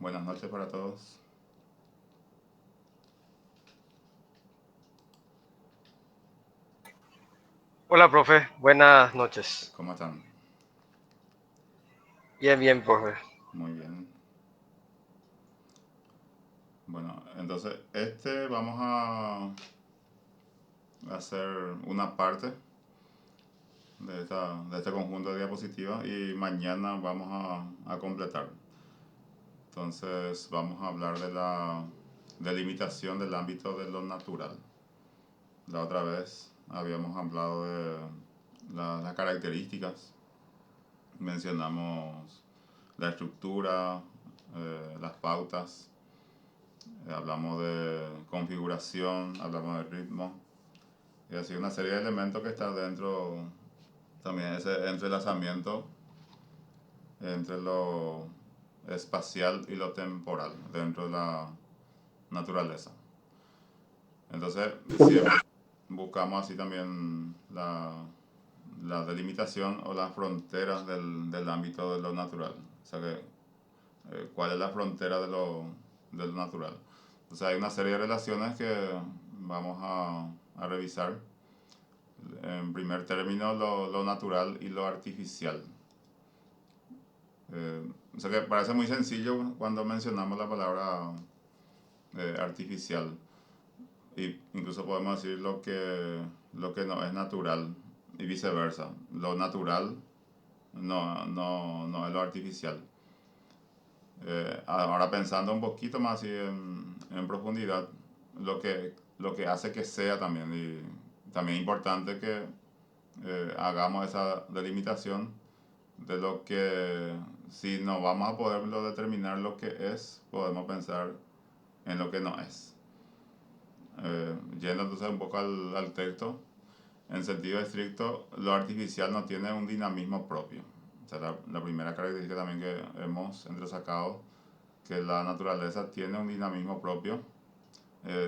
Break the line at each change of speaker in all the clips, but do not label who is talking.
Buenas noches para todos.
Hola, profe. Buenas noches.
¿Cómo están?
Bien, bien, profe.
Muy bien. Bueno, entonces vamos a hacer una parte de este conjunto de diapositivas y mañana vamos a completar. Entonces vamos a hablar de la delimitación del ámbito de lo natural. La otra vez habíamos hablado de las características, mencionamos la estructura, las pautas. Hablamos de configuración, hablamos de ritmo y así una serie de elementos que están dentro, también ese entrelazamiento entre lo espacial y lo temporal dentro de la naturaleza. Entonces siempre buscamos así también la delimitación o las fronteras del ámbito de lo natural. O sea que, ¿cuál es la frontera de lo natural? O sea, hay una serie de relaciones que vamos a revisar. En primer término, lo natural y lo artificial. O sea que parece muy sencillo cuando mencionamos la palabra artificial. Y incluso podemos decir lo que no es natural y viceversa. Lo natural no es lo artificial. Ahora pensando un poquito más así en profundidad, lo que hace que sea también, y también importante que hagamos esa delimitación de lo que, si no vamos a poderlo determinar lo que es, podemos pensar en lo que no es. Yendo entonces un poco al texto, en sentido estricto, lo artificial no tiene un dinamismo propio. O sea, la primera característica también que hemos entresacado, que la naturaleza tiene un dinamismo propio,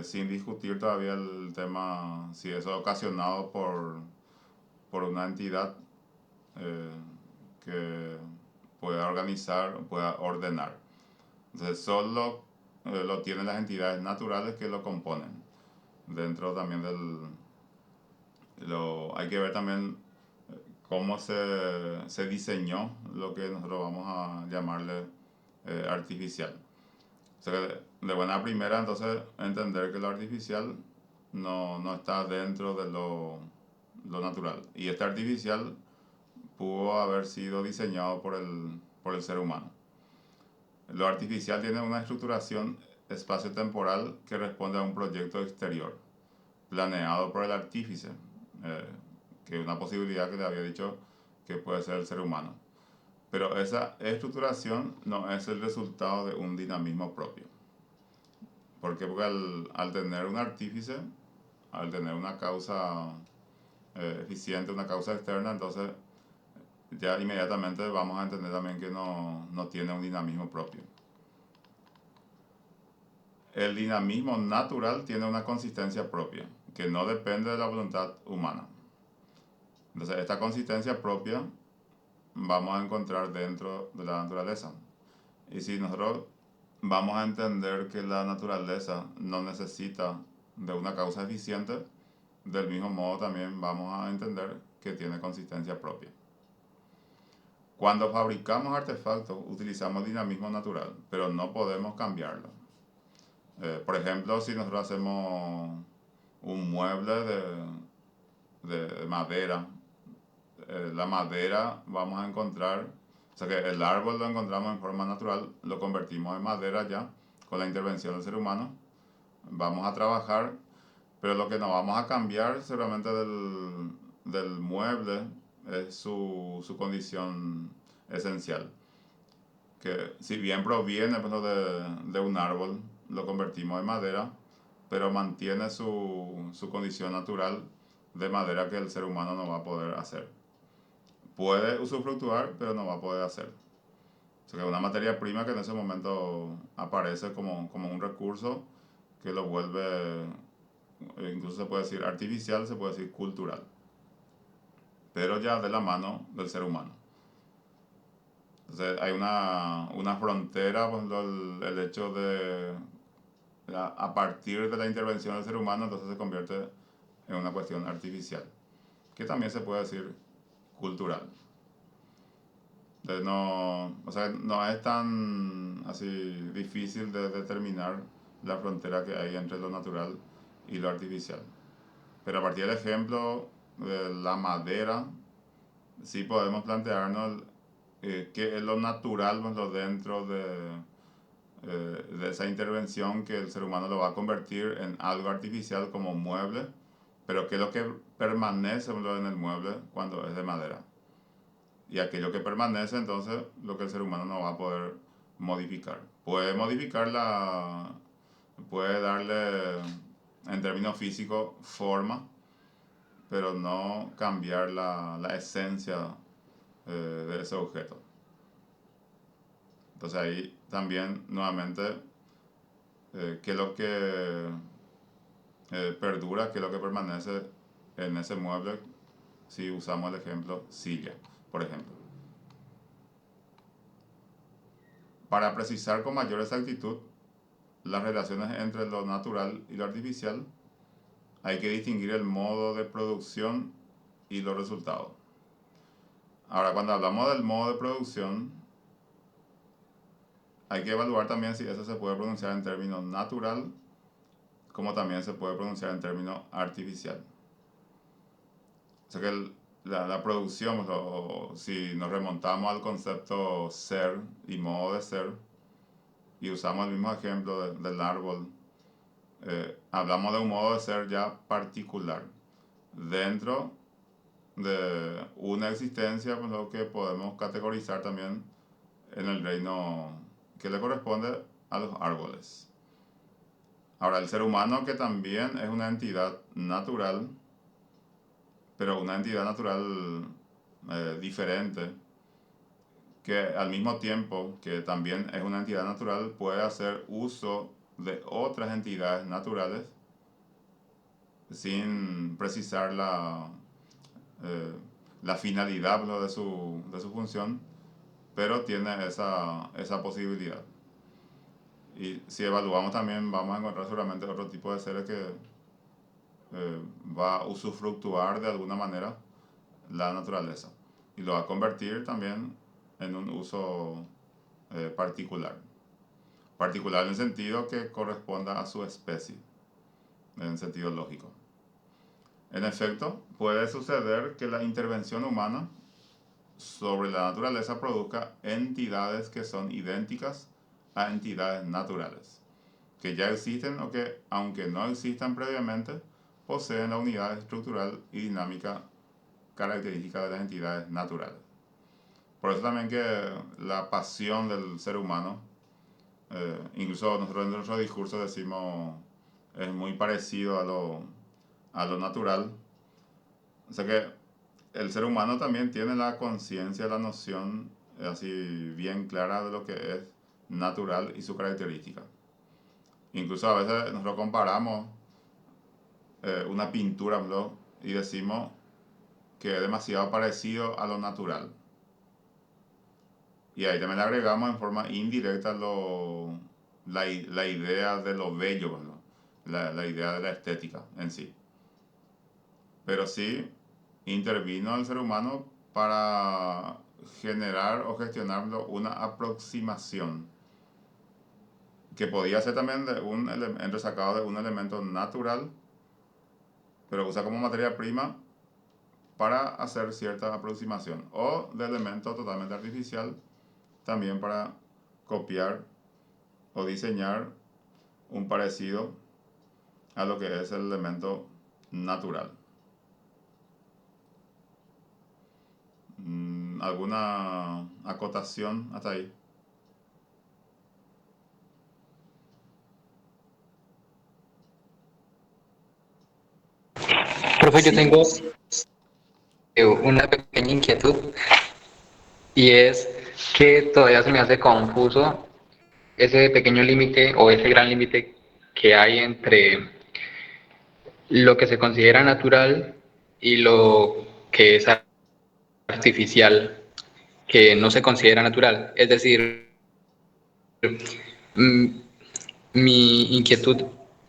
sin discutir todavía el tema si eso es ocasionado por una entidad eh, que pueda organizar, pueda ordenar. Entonces solo lo tienen las entidades naturales que lo componen. Dentro también hay que ver también cómo se diseñó lo que nosotros vamos a llamarle artificial. O sea que de buena primera, entonces, entender que lo artificial no está dentro de lo natural. Y este artificial pudo haber sido diseñado por el ser humano. Lo artificial tiene una estructuración espacio-temporal que responde a un proyecto exterior, planeado por el artífice, eh, que es una posibilidad que le había dicho que puede ser el ser humano. Pero esa estructuración no es el resultado de un dinamismo propio. ¿Por qué? Porque al tener un artífice, al tener una causa eficiente, una causa externa, entonces ya inmediatamente vamos a entender también que no tiene un dinamismo propio. El dinamismo natural tiene una consistencia propia, que no depende de la voluntad humana. Entonces, esta consistencia propia vamos a encontrar dentro de la naturaleza. Y si nosotros vamos a entender que la naturaleza no necesita de una causa eficiente, del mismo modo también vamos a entender que tiene consistencia propia. Cuando fabricamos artefactos utilizamos dinamismo natural, pero no podemos cambiarlo. Por ejemplo, si nosotros hacemos un mueble de madera, la madera vamos a encontrar, o sea que el árbol lo encontramos en forma natural, lo convertimos en madera ya con la intervención del ser humano, vamos a trabajar, pero lo que no vamos a cambiar seguramente del mueble es su condición esencial, que si bien proviene pues, de un árbol, lo convertimos en madera, pero mantiene su condición natural de madera que el ser humano no va a poder hacer. Puede usufructuar, pero no va a poder hacer. O sea que es una materia prima que en ese momento aparece como un recurso que lo vuelve, incluso se puede decir artificial, se puede decir cultural, pero ya de la mano del ser humano. Entonces hay una frontera, pues, el hecho de, a partir de la intervención del ser humano, entonces se convierte en una cuestión artificial, que también se puede decir cultural. Entonces no, o sea, no es tan así difícil de determinar la frontera que hay entre lo natural y lo artificial. Pero a partir del ejemplo de la madera, sí podemos plantearnos qué es lo natural, pues, lo dentro de esa intervención que el ser humano lo va a convertir en algo artificial como mueble, pero qué es lo que permanece, pues, en el mueble cuando es de madera. Y aquello que permanece, entonces, lo que el ser humano no va a poder modificar. Puede modificarla, puede darle, en términos físicos, forma, pero no cambiar la esencia de ese objeto. Entonces ahí también, nuevamente, qué es lo que perdura, qué es lo que permanece en ese mueble, si usamos el ejemplo silla, por ejemplo. Para precisar con mayor exactitud las relaciones entre lo natural y lo artificial, hay que distinguir el modo de producción y los resultados. Ahora, cuando hablamos del modo de producción, hay que evaluar también si eso se puede pronunciar en términos natural, como también se puede pronunciar en términos artificial. O sea que la producción, si nos remontamos al concepto ser y modo de ser, y usamos el mismo ejemplo del árbol, hablamos de un modo de ser ya particular, dentro de una existencia, pues, lo que podemos categorizar también en el reino que le corresponde a los árboles. Ahora, el ser humano, que también es una entidad natural, pero una entidad natural diferente, que al mismo tiempo que también es una entidad natural, puede hacer uso de otras entidades naturales sin precisar la finalidad, ¿no?, de su función, pero tiene esa posibilidad. Y si evaluamos también, vamos a encontrar seguramente otro tipo de seres que va a usufructuar de alguna manera la naturaleza y lo va a convertir también en un uso particular. Particular en el sentido que corresponda a su especie, en sentido lógico. En efecto, puede suceder que la intervención humana sobre la naturaleza produzca entidades que son idénticas a entidades naturales, que ya existen o que, aunque no existan previamente, poseen la unidad estructural y dinámica característica de las entidades naturales. Por eso también que la pasión del ser humano, incluso nosotros en nuestro discurso decimos, es muy parecido a lo natural. O sea que el ser humano también tiene la conciencia, la noción así bien clara de lo que es natural y su característica. Incluso a veces nosotros comparamos una pintura, ¿no?, y decimos que es demasiado parecido a lo natural. Y ahí también le agregamos en forma indirecta la idea de lo bello, ¿no?, la idea de la estética en sí. Pero sí intervino el ser humano para generar o gestionar una aproximación que podía ser también de un sacado de un elemento natural, pero usa como materia prima para hacer cierta aproximación, o de elemento totalmente artificial también para copiar o diseñar un parecido a lo que es el elemento natural. ¿Alguna acotación hasta ahí?
Profe, yo tengo una pequeña inquietud y es que todavía se me hace confuso ese pequeño límite o ese gran límite que hay entre lo que se considera natural y lo que es artificial. que no se considera natural. Es decir, mm, mi inquietud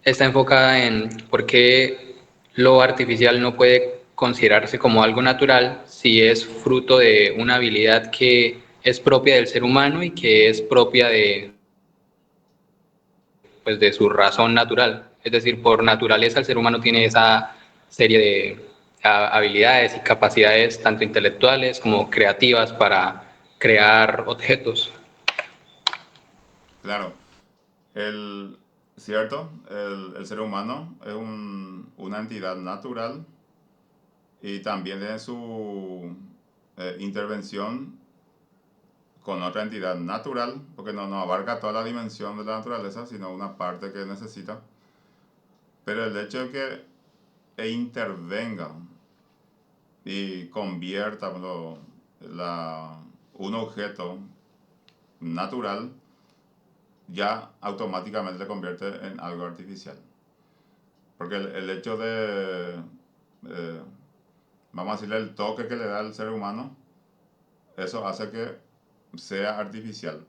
está enfocada en por qué lo artificial no puede considerarse como algo natural si es fruto de una habilidad que es propia del ser humano y que es propia pues, de su razón natural. Es decir, por naturaleza el ser humano tiene esa serie de habilidades y capacidades tanto intelectuales como creativas para crear objetos.
Claro, ¿cierto? El ser humano es una entidad natural y también tiene su intervención con otra entidad natural, porque no abarca toda la dimensión de la naturaleza, sino una parte que necesita. Pero el hecho de que intervenga y convierta un objeto natural, ya automáticamente le convierte en algo artificial. Porque el hecho eh, vamos a decirle, el toque que le da el ser humano, eso hace que sea artificial.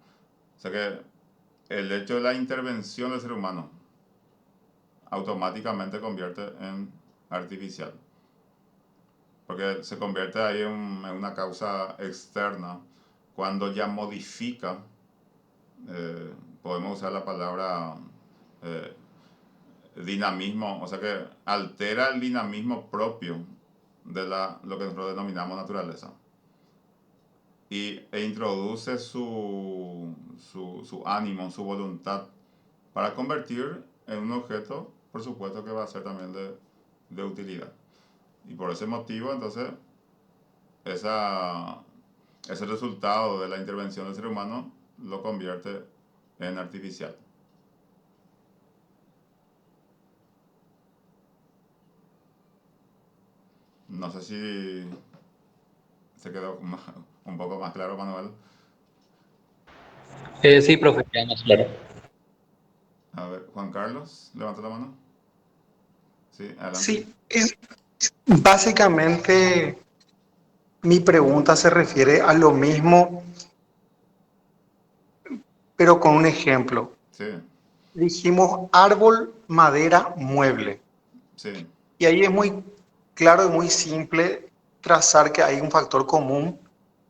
O sea que el hecho de la intervención del ser humano automáticamente convierte en artificial. Porque se convierte ahí en una causa externa cuando ya modifica, podemos usar la palabra eh, dinamismo, o sea que altera el dinamismo propio de lo que nosotros denominamos naturaleza. E introduce su ánimo, su voluntad para convertir en un objeto, por supuesto que va a ser también de utilidad. Y por ese motivo, entonces, ese resultado de la intervención del ser humano lo convierte en artificial. No sé si se quedó un poco más claro, Manuel.
Sí, profe, queda más claro.
A ver, Juan Carlos, levanta la mano. Sí, adelante.
Sí, básicamente mi pregunta se refiere a lo mismo, pero con un ejemplo.
Sí,
Dijimos árbol, madera, mueble.
sí,
Y ahí es muy claro y muy simple trazar que hay un factor común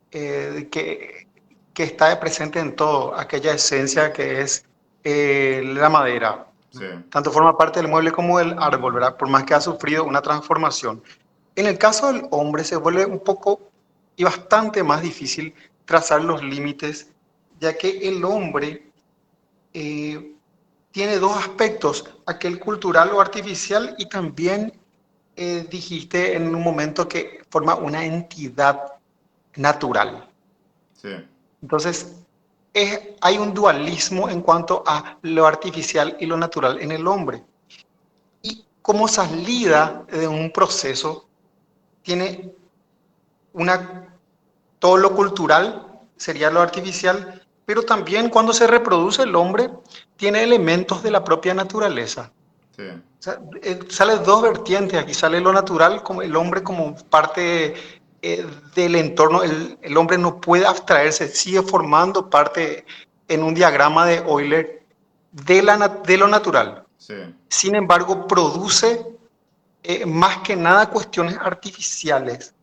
que está presente en todo, aquella esencia que es la madera.
sí,
Tanto forma parte del mueble como del árbol, ¿verdad? Por más que ha sufrido una transformación. En el caso del hombre se vuelve un poco y bastante más difícil trazar los límites, ya que el hombre eh, tiene dos aspectos, aquel cultural o artificial y también dijiste en un momento que forma una entidad natural.
sí,
Entonces, hay un dualismo en cuanto a lo artificial y lo natural en el hombre. Y como salida de un proceso, tiene todo lo cultural, sería lo artificial, pero también cuando se reproduce el hombre, tiene elementos de la propia naturaleza.
sí,
O sea, sale dos vertientes, aquí sale lo natural, como el hombre como parte del entorno, el hombre no puede abstraerse, sigue formando parte en un diagrama de Euler de lo natural.
sí,
Sin embargo, produce más que nada cuestiones artificiales,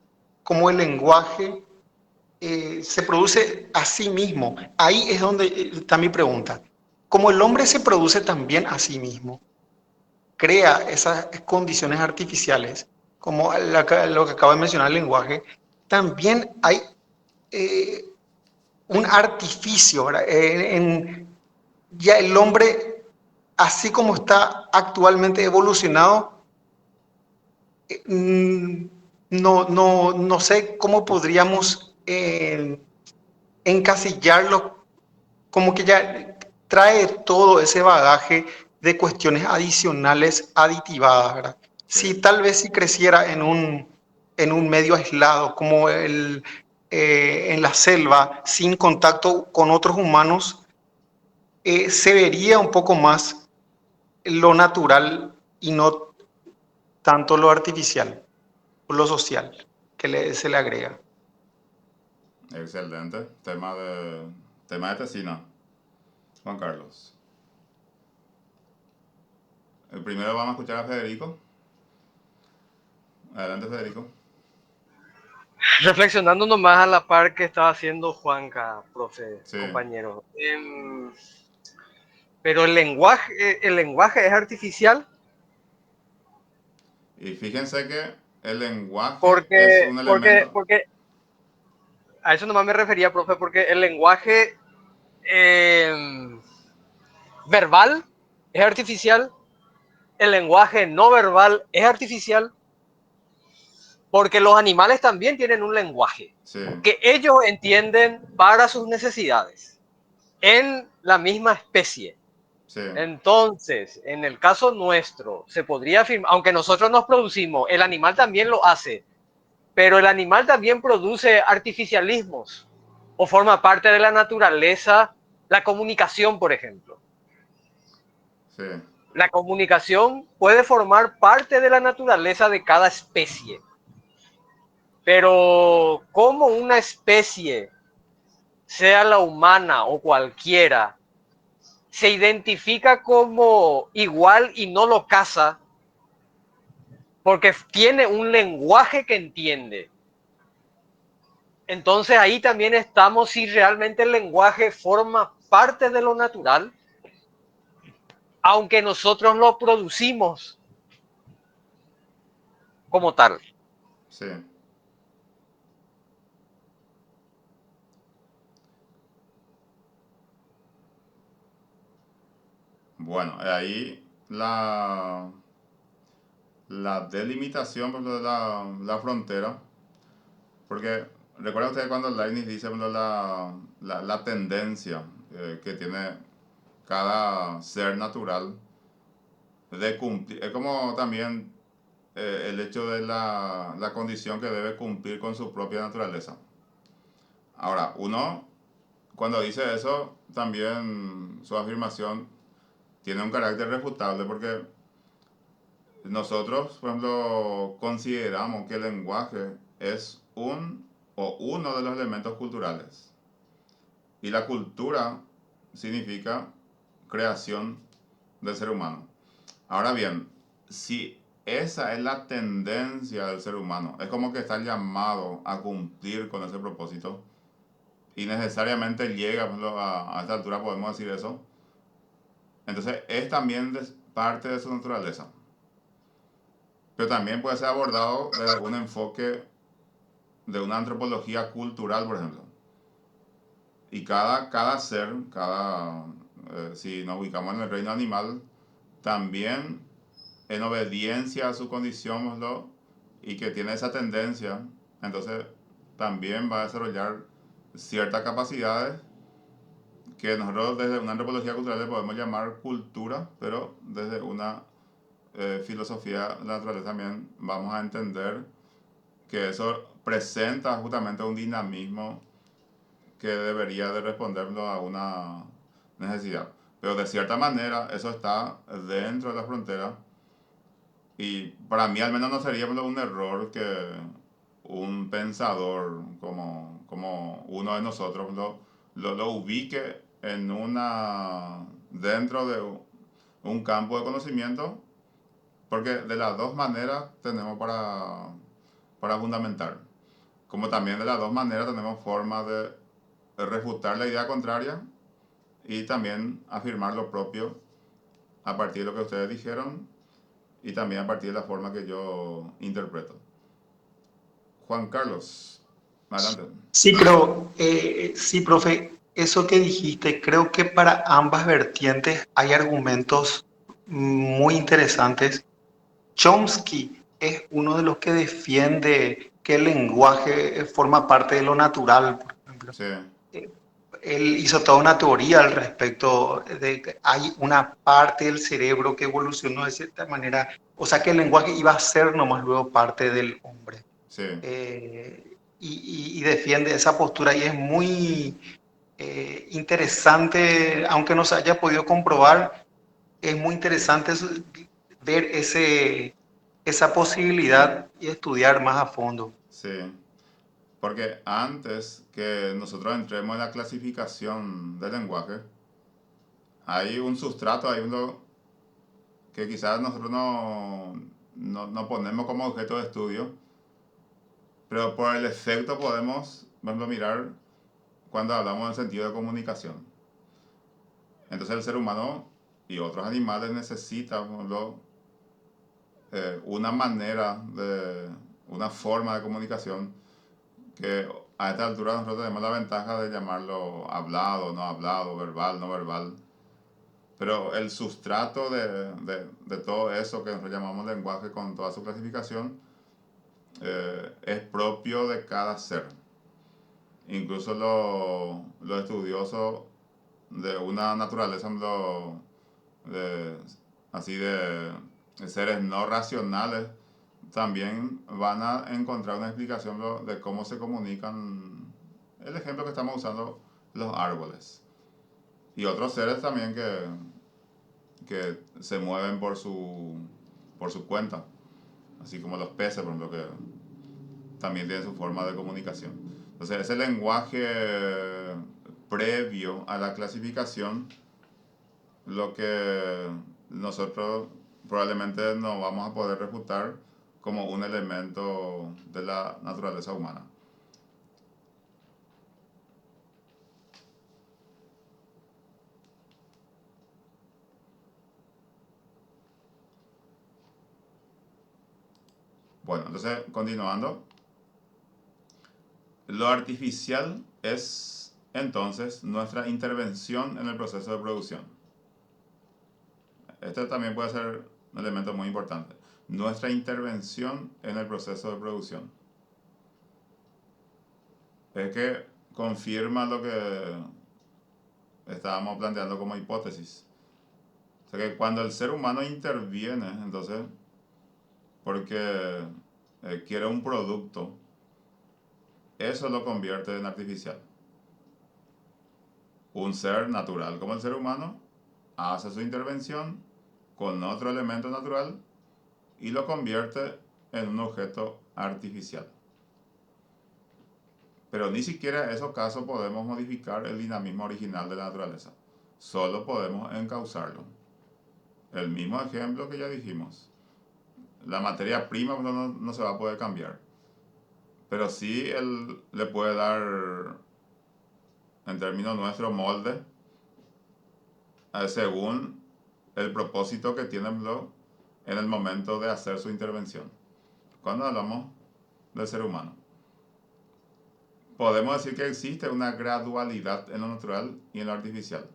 como el lenguaje se produce a sí mismo. Ahí es donde está mi pregunta. Como el hombre se produce también a sí mismo, crea esas condiciones artificiales, como lo que acabo de mencionar, el lenguaje, también hay eh, un artificio, ¿verdad? Ya el hombre, así como está actualmente evolucionado, no sé cómo podríamos encasillarlo, como que ya trae todo ese bagaje de cuestiones adicionales aditivadas, ¿verdad?
sí,
Si tal vez si creciera en un medio aislado, como en la selva, sin contacto con otros humanos, se vería un poco más lo natural y no tanto lo artificial o lo social se le agrega.
Excelente. Tema de tesina. Juan Carlos. El primero vamos a escuchar a Federico. Adelante, Federico.
Reflexionando nomás a la par que estaba haciendo Juanca, profe,
Sí.
compañero. Pero el lenguaje es artificial
Y fíjense que el lenguaje es
porque,
un
porque,
elemento.
porque, a eso nomás me refería, profe, porque el lenguaje verbal es artificial, el lenguaje no verbal es artificial, porque los animales también tienen un lenguaje
Sí,
que ellos entienden para sus necesidades en la misma especie.
sí,
Entonces, en el caso nuestro, se podría afirmar, aunque nosotros nos producimos, el animal también lo hace, pero el animal también produce artificialismos o forma parte de la naturaleza, la comunicación, por ejemplo.
sí,
La comunicación puede formar parte de la naturaleza de cada especie, pero como una especie, sea la humana o cualquiera, se identifica como igual y no lo caza, porque tiene un lenguaje que entiende. Entonces ahí también estamos si realmente el lenguaje forma parte de lo natural, aunque nosotros lo producimos como tal.
sí. Bueno, ahí la delimitación por ejemplo, de la frontera, porque recuerda usted cuando Leibniz dice por ejemplo, la tendencia que tiene cada ser natural de cumplir, es como también el hecho de la condición que debe cumplir con su propia naturaleza. Ahora, uno, cuando dice eso, también su afirmación tiene un carácter refutable porque nosotros, por ejemplo, consideramos que el lenguaje es uno de los elementos culturales. Y la cultura significa creación del ser humano. Ahora bien, si esa es la tendencia del ser humano, es como que está llamado a cumplir con ese propósito y necesariamente llega, por ejemplo, a esta altura podemos decir eso, entonces es también parte de su naturaleza. Pero también puede ser abordado desde un enfoque de una antropología cultural, por ejemplo. Y cada ser, si nos ubicamos en el reino animal, también en obediencia a su condición y que tiene esa tendencia, entonces también va a desarrollar ciertas capacidades que nosotros desde una antropología cultural le podemos llamar cultura, pero desde una filosofía de la naturaleza también vamos a entender que eso presenta justamente un dinamismo que debería de responderlo a una necesidad. Pero de cierta manera eso está dentro de la frontera y para mí al menos no sería un error que un pensador como uno de nosotros lo ubique en dentro de un campo de conocimiento, porque de las dos maneras tenemos para fundamentar. Como también de las dos maneras tenemos forma de refutar la idea contraria y también afirmar lo propio a partir de lo que ustedes dijeron y también a partir de la forma que yo interpreto. Juan Carlos, adelante.
Sí, pero sí, profe, eso que dijiste, creo que para ambas vertientes hay argumentos muy interesantes. Chomsky es uno de los que defiende que el lenguaje forma parte de lo natural, por ejemplo.
Sí,
Eh, Él hizo toda una teoría al respecto de que hay una parte del cerebro que evolucionó de cierta manera, o sea que el lenguaje iba a ser nomás luego parte del hombre.
sí,
Y defiende esa postura y es muy interesante, aunque no se haya podido comprobar, es muy interesante ver esa posibilidad y estudiar más a fondo.
sí. Porque antes que nosotros entremos en la clasificación del lenguaje, hay un sustrato, hay uno que quizás nosotros no ponemos como objeto de estudio, pero por el efecto podemos, por ejemplo, mirar cuando hablamos del sentido de comunicación. Entonces el ser humano y otros animales necesitan, por ejemplo, una manera una forma de comunicación que a esta altura nosotros tenemos la ventaja de llamarlo hablado, no hablado, verbal, no verbal. Pero el sustrato de todo eso que nosotros llamamos lenguaje con toda su clasificación es propio de cada ser. Incluso los estudiosos de una naturaleza así de seres no racionales también van a encontrar una explicación de cómo se comunican. El ejemplo que estamos usando, los árboles. Y otros seres también que se mueven por su cuenta. Así como los peces, por ejemplo, que también tienen su forma de comunicación. Entonces, ese lenguaje previo a la clasificación, lo que nosotros probablemente no vamos a poder refutar como un elemento de la naturaleza humana. Bueno, entonces, continuando. Lo artificial es entonces nuestra intervención en el proceso de producción. Este también puede ser un elemento muy importante. Nuestra intervención en el proceso de producción. Es que confirma lo que estábamos planteando como hipótesis. O sea que cuando el ser humano interviene, entonces, porque quiere un producto, eso lo convierte en artificial. Un ser natural como el ser humano hace su intervención con otro elemento natural y lo convierte en un objeto artificial. Pero ni siquiera en esos casos podemos modificar el dinamismo original de la naturaleza. Solo podemos encauzarlo. El mismo ejemplo que ya dijimos. La materia prima no se va a poder cambiar. Pero sí él le puede dar, en términos nuestros, molde según el propósito que tiene el blog en el momento de hacer su intervención. Cuando hablamos del ser humano, podemos decir que existe una gradualidad en lo natural y en lo artificial.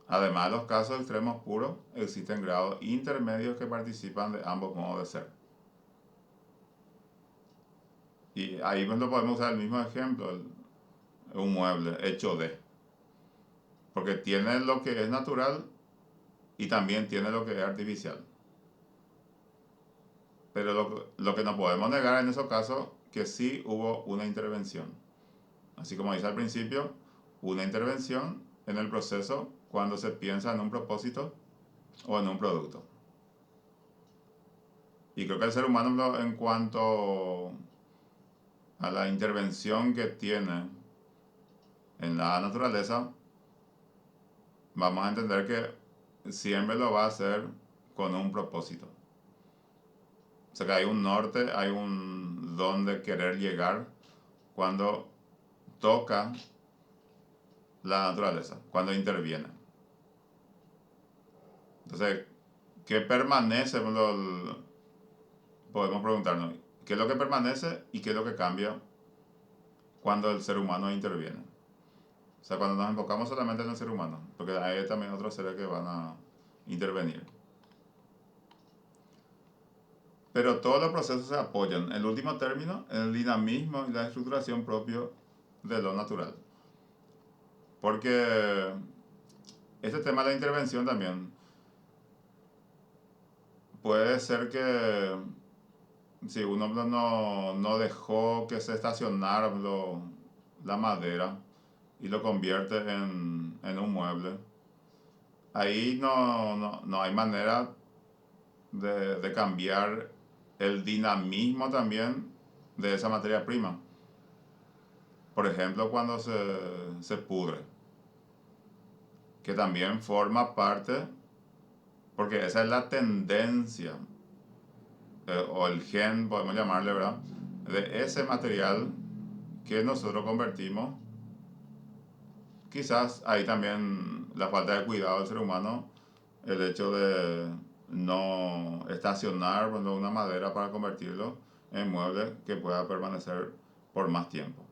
Además, en los casos extremos puros, existen grados intermedios que participan de ambos modos de ser. Y ahí lo podemos usar el mismo ejemplo, un mueble hecho de. Porque tiene lo que es natural y también tiene lo que es artificial. Pero lo que no podemos negar en esos casos, que sí hubo una intervención. Así como dice al principio, una intervención en el proceso cuando se piensa en un propósito o en un producto. Y creo que el ser humano, en cuanto a la intervención que tiene en la naturaleza, vamos a entender que siempre lo va a hacer con un propósito. O sea que hay un norte, hay un donde querer llegar cuando toca la naturaleza, cuando interviene. Entonces, ¿qué permanece? Podemos preguntarnos, ¿qué es lo que permanece y qué es lo que cambia cuando el ser humano interviene? O sea, cuando nos enfocamos solamente en el ser humano, porque hay también otros seres que van a intervenir. Pero todos los procesos se apoyan, en el último término, en el dinamismo y la estructuración propio de lo natural. Porque este tema de la intervención también puede ser que si uno no dejó que se estacionara la madera y lo convierte en un mueble, ahí no hay manera de cambiar el dinamismo también de esa materia prima. por ejemplo, cuando se pudre, que también forma parte, porque esa es la tendencia, o el gen, podemos llamarle, ¿verdad? De ese material que nosotros convertimos. Quizás ahí también la falta de cuidado del ser humano, el hecho de no estacionar, bueno, una madera para convertirlo en mueble que pueda permanecer por más tiempo.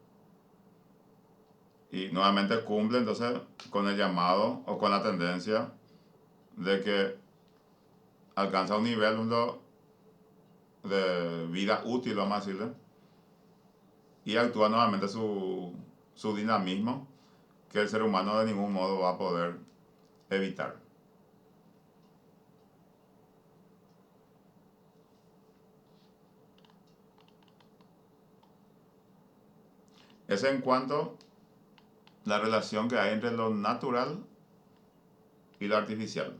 Y nuevamente cumple entonces con el llamado o con la tendencia de que alcanza un nivel de vida útil, vamos a decirle, y actúa nuevamente su dinamismo que el ser humano de ningún modo va a poder evitar. Es en cuanto a la relación que hay entre lo natural y lo artificial.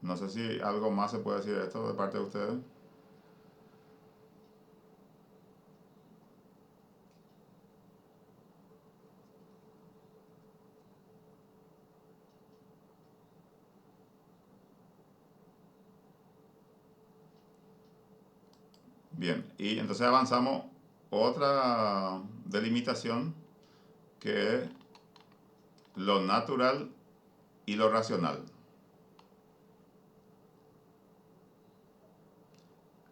No sé si algo más se puede decir de esto de parte de ustedes. Bien, y entonces avanzamos otra delimitación que es lo natural y lo racional.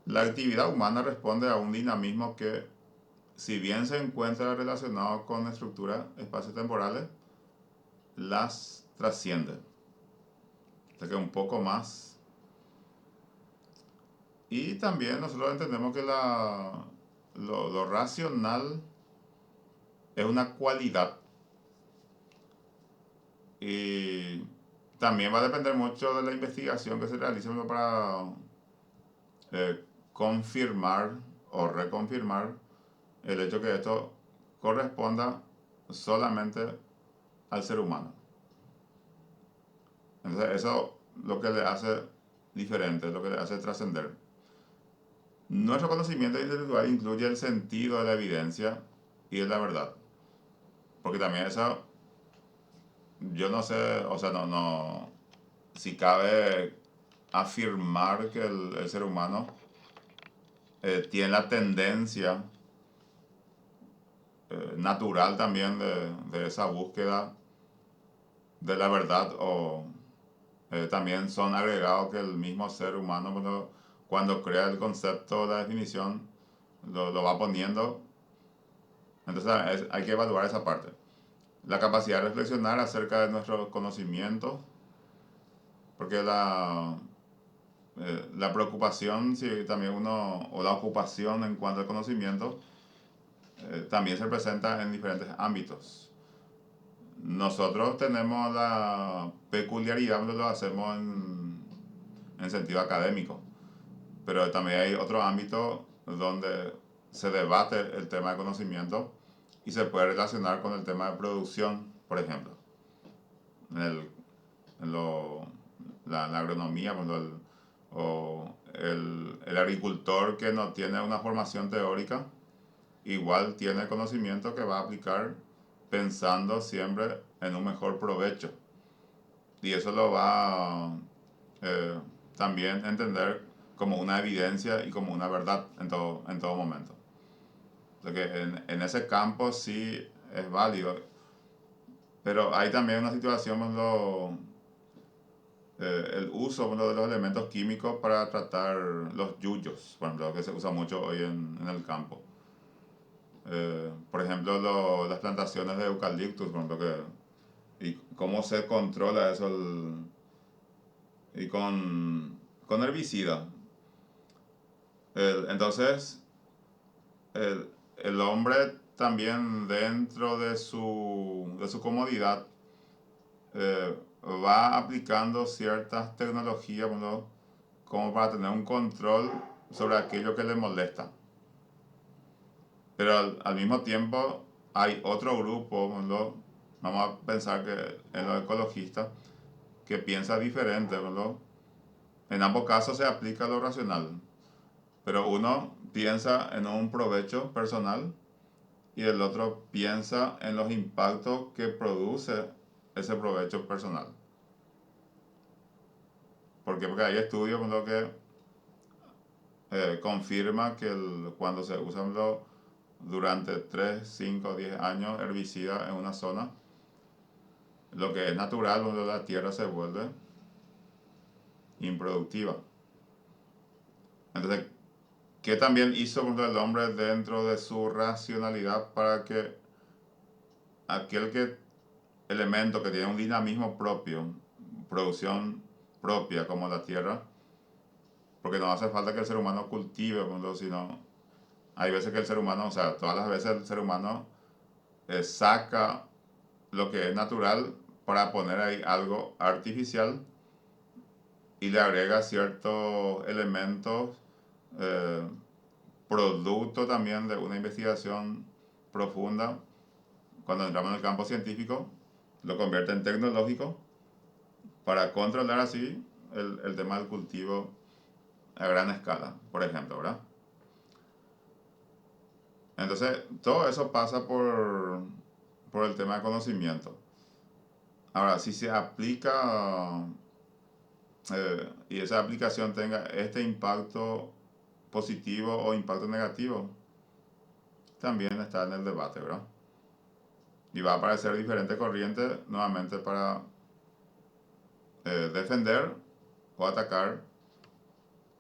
La actividad humana responde a un dinamismo que, si bien se encuentra relacionado con estructuras espaciotemporales, las trasciende. O sea que un poco más. Y también nosotros entendemos que lo racional es una cualidad. Y también va a depender mucho de la investigación que se realice para confirmar o reconfirmar el hecho que esto corresponda solamente al ser humano. Entonces eso lo que le hace diferente, lo que le hace trascender. Nuestro conocimiento individual incluye el sentido de la evidencia y de la verdad. Porque también eso, yo no sé, o sea, no, si cabe afirmar que el ser humano tiene la tendencia natural también de esa búsqueda de la verdad, o también son agregados que el mismo ser humano cuando crea el concepto, la definición, lo va poniendo. Entonces hay que evaluar esa parte. La capacidad de reflexionar acerca de nuestros conocimientos, porque la preocupación, si también o la ocupación en cuanto al conocimiento, también se presenta en diferentes ámbitos. Nosotros tenemos la peculiaridad cuando lo hacemos en sentido académico, pero también hay otro ámbito donde se debate el tema de conocimiento y se puede relacionar con el tema de producción, por ejemplo. En, el, en la agronomía, o el agricultor que no tiene una formación teórica, igual tiene conocimiento que va a aplicar pensando siempre en un mejor provecho. Y eso lo va a también entender como una evidencia y como una verdad en todo momento. O sea que en ese campo sí es válido. Pero hay también una situación cuando el uso de los elementos químicos para tratar los yuyos, por ejemplo, que se usa mucho hoy en el campo. Por ejemplo, las plantaciones de eucaliptus, por ejemplo, y cómo se controla eso y con herbicida. Entonces, el hombre también dentro de su comodidad va aplicando ciertas tecnologías, ¿no?, como para tener un control sobre aquello que le molesta. Pero al mismo tiempo hay otro grupo, ¿no?, vamos a pensar que en los ecologistas, que piensa diferente, ¿no? En ambos casos se aplica lo racional, pero uno piensa en un provecho personal y el otro piensa en los impactos que produce ese provecho personal. ¿Por qué? Porque hay estudios con lo que confirma que cuando se usan durante 3, 5, 10 años herbicidas en una zona, lo que es natural, cuando la tierra se vuelve improductiva. Entonces, ¿qué también hizo el hombre dentro de su racionalidad para que elemento que tiene un dinamismo propio, producción propia como la tierra, porque no hace falta que el ser humano cultive, sino hay veces que el ser humano, o sea, todas las veces el ser humano saca lo que es natural para poner ahí algo artificial y le agrega ciertos elementos, producto también de una investigación profunda. Cuando entramos en el campo científico, lo convierte en tecnológico para controlar así el tema del cultivo a gran escala, por ejemplo, ¿verdad? Entonces, todo eso pasa por el tema de conocimiento. Ahora, si se aplica y esa aplicación tenga este impacto positivo o impacto negativo, también está en el debate, ¿verdad? Y va a aparecer diferentes corrientes nuevamente para defender o atacar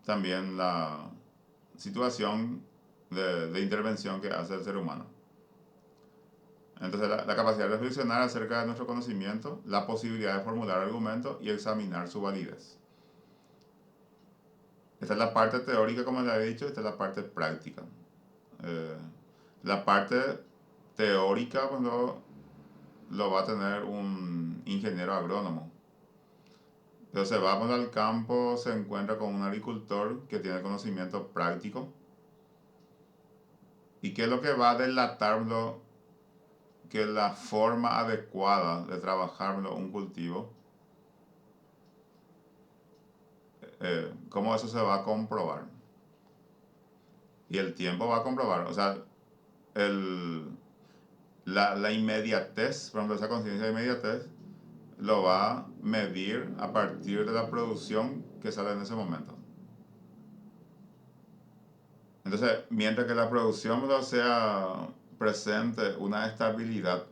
también la situación de intervención que hace el ser humano. Entonces, la capacidad de reflexionar acerca de nuestro conocimiento, la posibilidad de formular argumentos y examinar su validez. Esta es la parte teórica, como les he dicho, esta es la parte práctica. La parte teórica pues, lo va a tener un ingeniero agrónomo. Entonces vamos al campo, se encuentra con un agricultor que tiene conocimiento práctico. ¿Y qué es lo que va a delatarlo? Que la forma adecuada de trabajarlo un cultivo, cómo eso se va a comprobar. Y el tiempo va a comprobar. O sea, la inmediatez, por ejemplo, esa conciencia de inmediatez, lo va a medir a partir de la producción que sale en ese momento. Entonces, mientras que la producción no sea presente una estabilidad,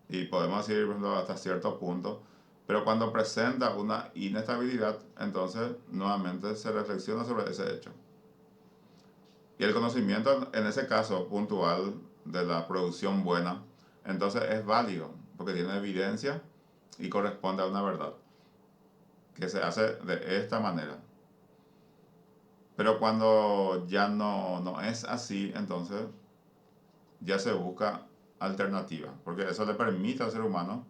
y podemos decir, por ejemplo, hasta cierto punto, pero cuando presenta una inestabilidad, entonces nuevamente se reflexiona sobre ese hecho. Y el conocimiento, en ese caso puntual de la producción buena, entonces es válido, porque tiene evidencia y corresponde a una verdad, que se hace de esta manera. Pero cuando ya no es así, entonces ya se busca alternativa, porque eso le permite al ser humano,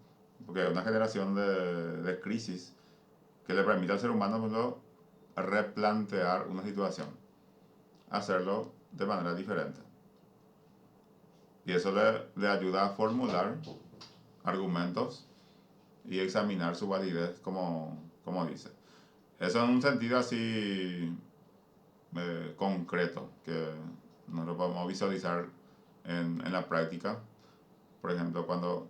porque es una generación de crisis, que le permite al ser humano replantear una situación, hacerlo de manera diferente. Y eso le ayuda a formular argumentos y examinar su validez, como dice. Eso en un sentido así concreto, que no lo podemos visualizar en la práctica. Por ejemplo, cuando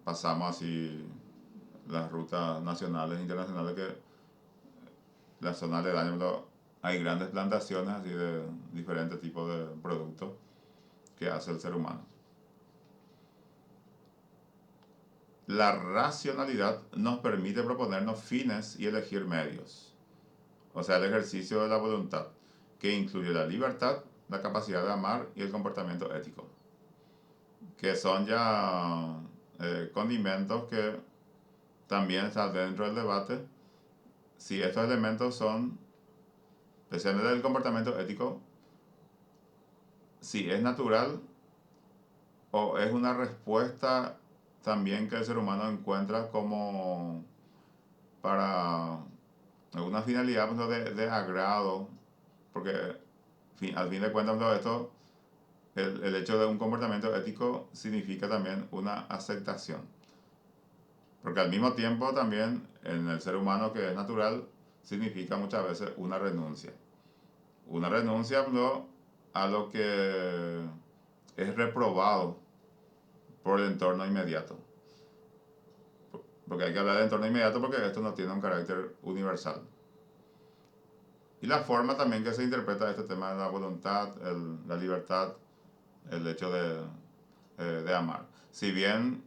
pasamos así las rutas nacionales e internacionales, que la zona aledaña hay grandes plantaciones así de diferentes tipos de productos que hace el ser humano. La racionalidad nos permite proponernos fines y elegir medios, o sea, el ejercicio de la voluntad, que incluye la libertad, la capacidad de amar y el comportamiento ético, que son ya condimentos que también están dentro del debate, si estos elementos son, especialmente el comportamiento ético, si es natural o es una respuesta también que el ser humano encuentra como para alguna finalidad de agrado, porque al fin de cuentas esto, el hecho de un comportamiento ético significa también una aceptación. Porque al mismo tiempo también en el ser humano que es natural significa muchas veces una renuncia. Una renuncia ¿no? a lo que es reprobado por el entorno inmediato. Porque hay que hablar de entorno inmediato porque esto no tiene un carácter universal. Y la forma también que se interpreta este tema de la voluntad, la libertad, el hecho de amar. Si bien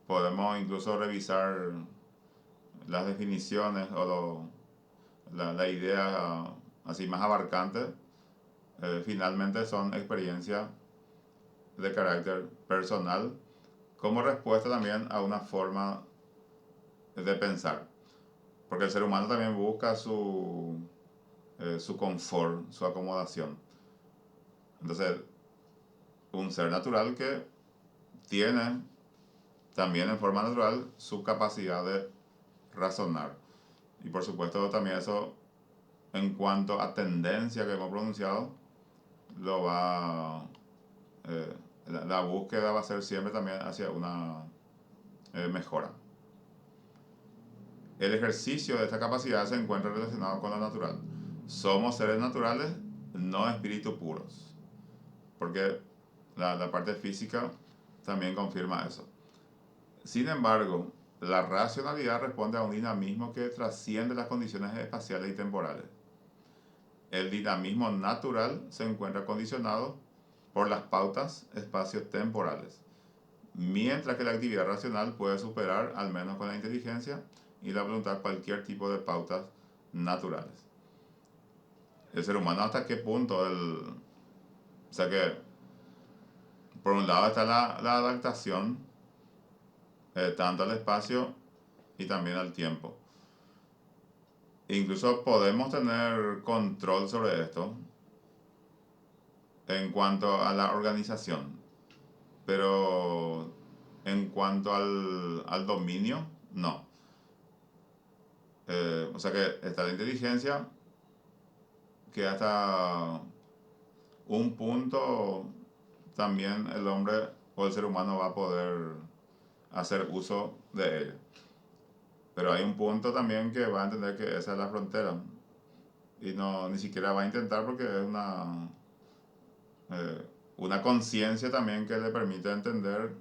podemos incluso revisar las definiciones o la idea así más abarcante, finalmente son experiencias de carácter personal como respuesta también a una forma de pensar. Porque el ser humano también busca su confort, su acomodación. Entonces, un ser natural que tiene también en forma natural su capacidad de razonar. Y por supuesto también eso, en cuanto a tendencia que hemos pronunciado, lo va, la búsqueda va a ser siempre también hacia una mejora. El ejercicio de esta capacidad se encuentra relacionado con lo natural. Somos seres naturales, no espíritus puros. Porque la parte física también confirma eso. Sin embargo, la racionalidad responde a un dinamismo que trasciende las condiciones espaciales y temporales. El dinamismo natural se encuentra condicionado por las pautas espacio-temporales, mientras que la actividad racional puede superar, al menos con la inteligencia y la voluntad, cualquier tipo de pautas naturales. El ser humano, ¿hasta qué punto? O sea que, por un lado está la adaptación, tanto al espacio y también al tiempo. Incluso podemos tener control sobre esto en cuanto a la organización, pero en cuanto al dominio, no. O sea que está la inteligencia que hasta un punto también el hombre o el ser humano va a poder hacer uso de ella. Pero hay un punto también que va a entender que esa es la frontera y no ni siquiera va a intentar porque es una conciencia también que le permite entender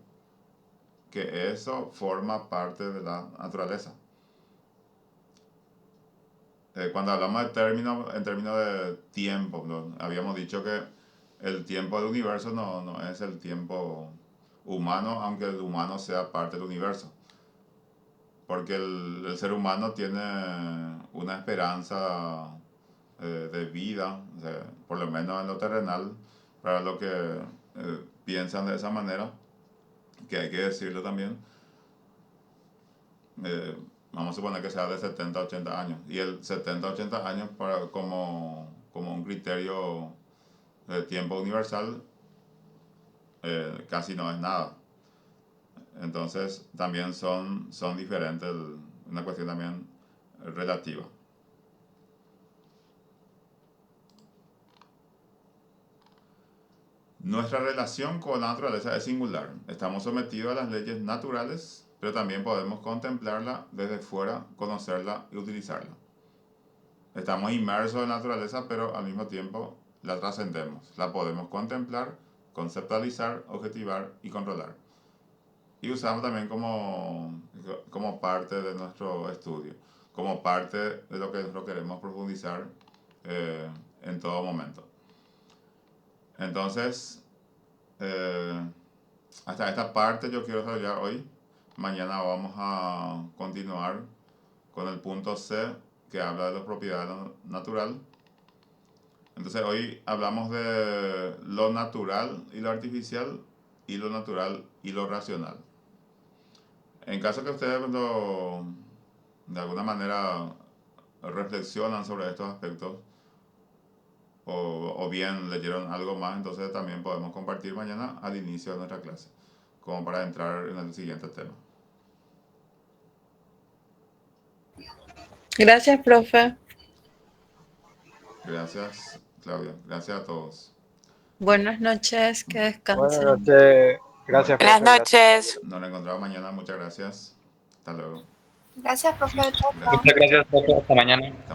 que eso forma parte de la naturaleza. Cuando hablamos de términos, en términos de tiempo, ¿no? Habíamos dicho que el tiempo del universo no es el tiempo humano, aunque el humano sea parte del universo. Porque el ser humano tiene una esperanza de vida, o sea, por lo menos en lo terrenal, para los que piensan de esa manera, que hay que decirlo también, vamos a suponer que sea de 70 a 80 años. Y el 70 a 80 años como un criterio de tiempo universal casi no es nada. Entonces también son diferentes, una cuestión también relativa. Nuestra relación con la naturaleza es singular. Estamos sometidos a las leyes naturales, pero también podemos contemplarla desde fuera, conocerla y utilizarla. Estamos inmersos en la naturaleza, pero al mismo tiempo la trascendemos. La podemos contemplar, conceptualizar, objetivar y controlar. Y usamos también como parte de nuestro estudio, como parte de lo que nosotros queremos profundizar en todo momento. Entonces, hasta esta parte yo quiero desarrollar hoy. Mañana vamos a continuar con el punto C, que habla de las propiedades de lo natural. Entonces hoy hablamos de lo natural y lo artificial, y lo natural y lo racional. En caso que ustedes de alguna manera reflexionan sobre estos aspectos, o bien leyeron algo más, entonces también podemos compartir mañana al inicio de nuestra clase, como para entrar en el siguiente tema.
Gracias, profe.
Gracias, Claudia. Gracias a todos.
Buenas noches, que descansen.
Buenas noches. Gracias,
Buenas
profe. Gracias.
noches.
Nos encontramos mañana. Muchas gracias. Hasta luego.
Gracias, profe. Chao, chao.
Muchas gracias, profe. Hasta mañana.
Hasta